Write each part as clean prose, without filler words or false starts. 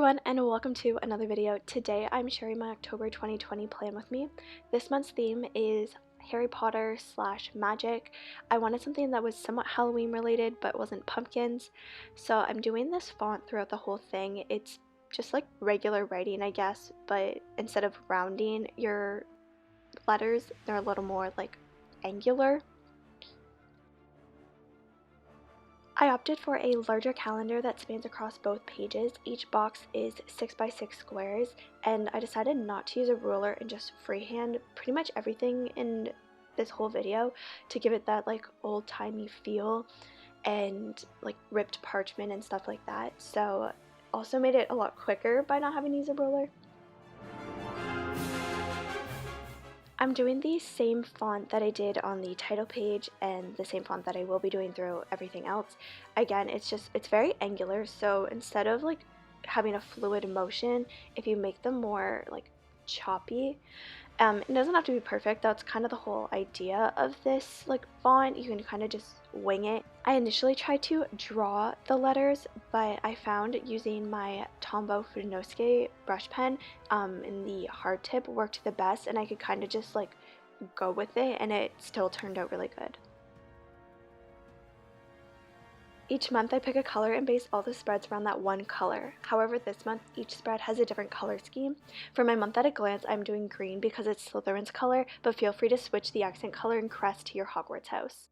everyone, and welcome to another video. Today I'm sharing my October 2020 plan with me. This month's theme is Harry Potter / magic. I wanted something that was somewhat Halloween related but wasn't pumpkins, so I'm doing this font throughout the whole thing. It's just like regular writing, I guess, but instead of rounding your letters, they're a little more like angular. I opted for a larger calendar that spans across both pages. Each box is 6 by 6 squares, and I decided not to use a ruler and just freehand pretty much everything in this whole video to give it that like old-timey feel and like ripped parchment and stuff like that. So also made it a lot quicker by not having to use a ruler. I'm doing the same font that I did on the title page and the same font that I will be doing through everything else. Again, it's very angular, so instead of like having a fluid motion, if you make them more like choppy, it doesn't have to be perfect. That's kind of the whole idea of this like font. You can kind of just wing it. I initially tried to draw the letters, but I found using my Tombow Funosuke brush pen in the hard tip worked the best, and I could kind of just like go with it, and it still turned out really good. Each month I pick a color and base all the spreads around that one color. However, this month each spread has a different color scheme. For my month at a glance, I'm doing green because it's Slytherin's color, but feel free to switch the accent color and crest to your Hogwarts house.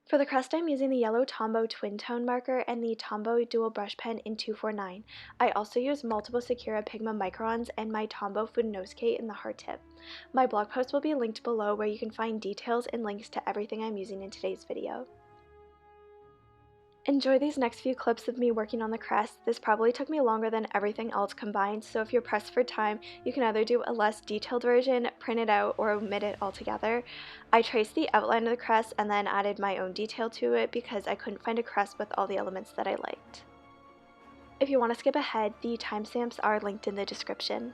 For the crest, I'm using the yellow Tombow twin tone marker and the Tombow dual brush pen in 249. I also use multiple Sakura Pigma microns and my Tombow Funosuke in the hard tip. My blog post will be linked below where you can find details and links to everything I'm using in today's video. Enjoy these next few clips of me working on the crest. This probably took me longer than everything else combined, so if you're pressed for time, you can either do a less detailed version, print it out, or omit it altogether. I traced the outline of the crest and then added my own detail to it because I couldn't find a crest with all the elements that I liked. If you want to skip ahead, the timestamps are linked in the description.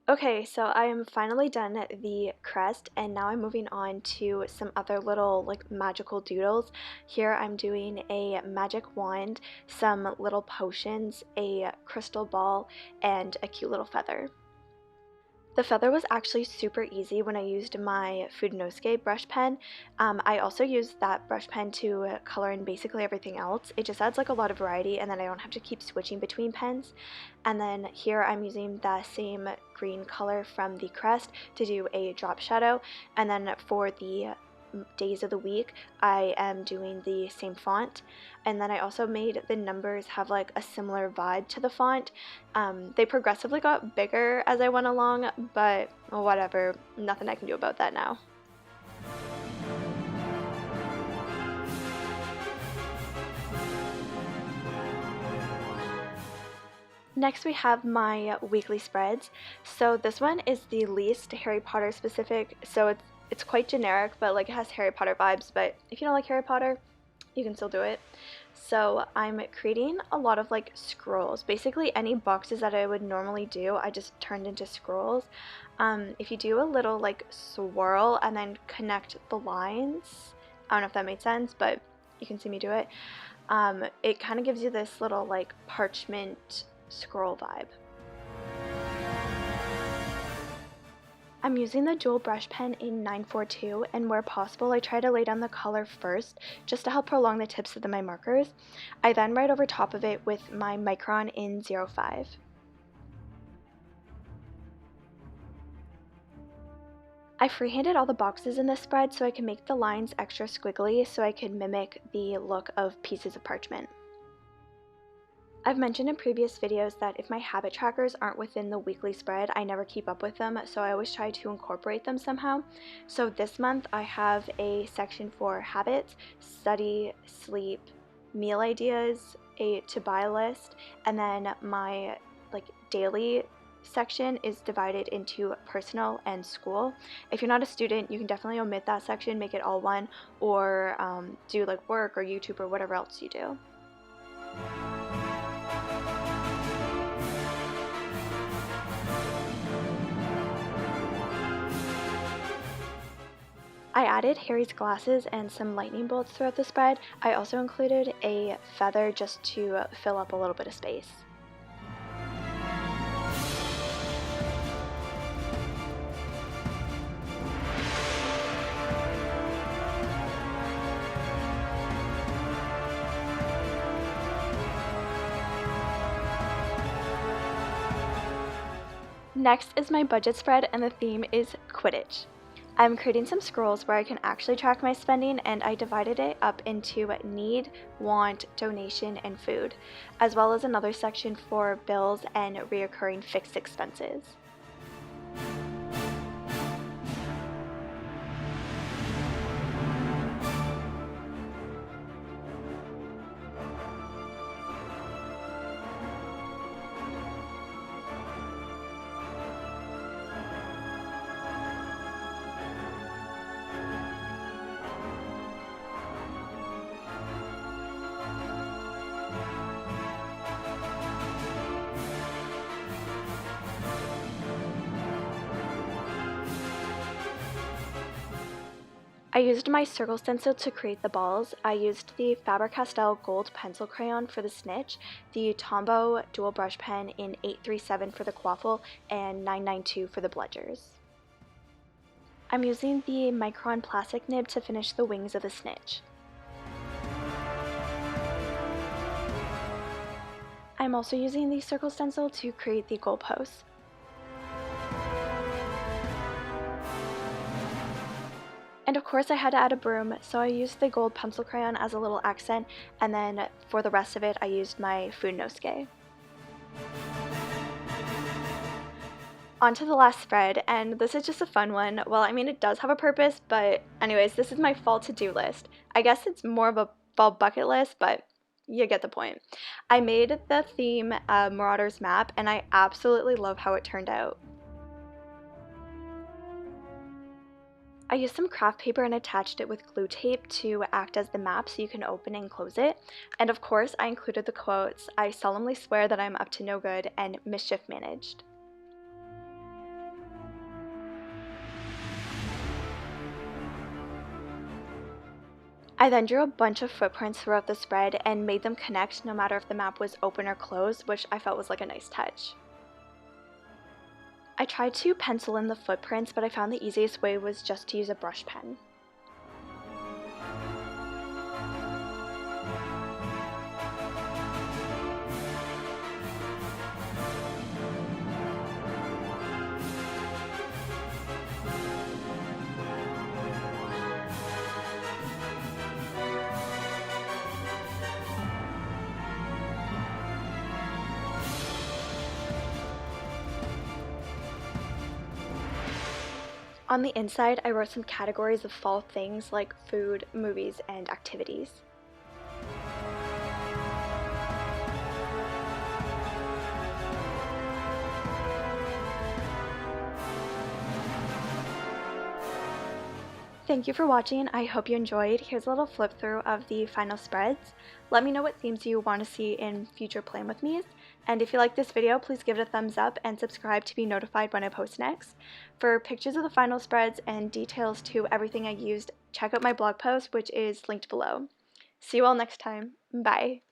Okay, so I am finally done the crest, and now I'm moving on to some other little like magical doodles. Here I'm doing a magic wand, some little potions, a crystal ball, and a cute little feather. The feather was actually super easy when I used my Funosuke brush pen. I also used that brush pen to color in basically everything else. It just adds like a lot of variety, and then I don't have to keep switching between pens. And then here I'm using the same green color from the crest to do a drop shadow. And then for the days of the week I am doing the same font, and then I also made the numbers have like a similar vibe to the font. They progressively got bigger as I went along, but whatever, nothing I can do about that now. Next we have my weekly spreads. So this one is the least Harry Potter specific, so it's quite generic, but like it has Harry Potter vibes, but if you don't like Harry Potter, you can still do it. So I'm creating a lot of like scrolls. Basically any boxes that I would normally do, I just turned into scrolls. If you do a little like swirl and then connect the lines, I don't know if that made sense, but you can see me do it. It kind of gives you this little like parchment scroll vibe. I'm using the dual brush pen in 942, and where possible I try to lay down the color first just to help prolong the tips of my markers. I then write over top of it with my Micron in 05. I freehanded all the boxes in this spread so I can make the lines extra squiggly so I could mimic the look of pieces of parchment. I've mentioned in previous videos that if my habit trackers aren't within the weekly spread, I never keep up with them, so I always try to incorporate them somehow. So this month I have a section for habits, study, sleep, meal ideas, a to-buy list, and then my daily section is divided into personal and school. If you're not a student, you can definitely omit that section, make it all one, or do work or YouTube or whatever else you do. I added Harry's glasses and some lightning bolts throughout the spread. I also included a feather just to fill up a little bit of space. Next is my budget spread, and the theme is Quidditch. I'm creating some scrolls where I can actually track my spending, and I divided it up into need, want, donation, and food, as well as another section for bills and reoccurring fixed expenses. I used my circle stencil to create the balls. I used the Faber-Castell gold pencil crayon for the snitch, the Tombow dual brush pen in 837 for the quaffle, and 992 for the bludgers. I'm using the Micron plastic nib to finish the wings of the snitch. I'm also using the circle stencil to create the goalposts. And of course I had to add a broom, so I used the gold pencil crayon as a little accent, and then for the rest of it I used my Funosuke. On to the last spread, and this is just a fun one. Well, I mean, it does have a purpose, but anyways, this is my fall to-do list. I guess it's more of a fall bucket list, but you get the point. I made the theme Marauders map, and I absolutely love how it turned out. I used some craft paper and attached it with glue tape to act as the map so you can open and close it. And of course, I included the quotes, "I solemnly swear that I'm up to no good," and "mischief managed." I then drew a bunch of footprints throughout the spread and made them connect no matter if the map was open or closed, which I felt was like a nice touch. I tried to pencil in the footprints, but I found the easiest way was just to use a brush pen. On the inside, I wrote some categories of fall things like food, movies, and activities. Thank you for watching. I hope you enjoyed. Here's a little flip through of the final spreads. Let me know what themes you want to see in future Plan With Me's. And if you like this video, please give it a thumbs up and subscribe to be notified when I post next. For pictures of the final spreads and details to everything I used, check out my blog post, which is linked below. See you all next time. Bye.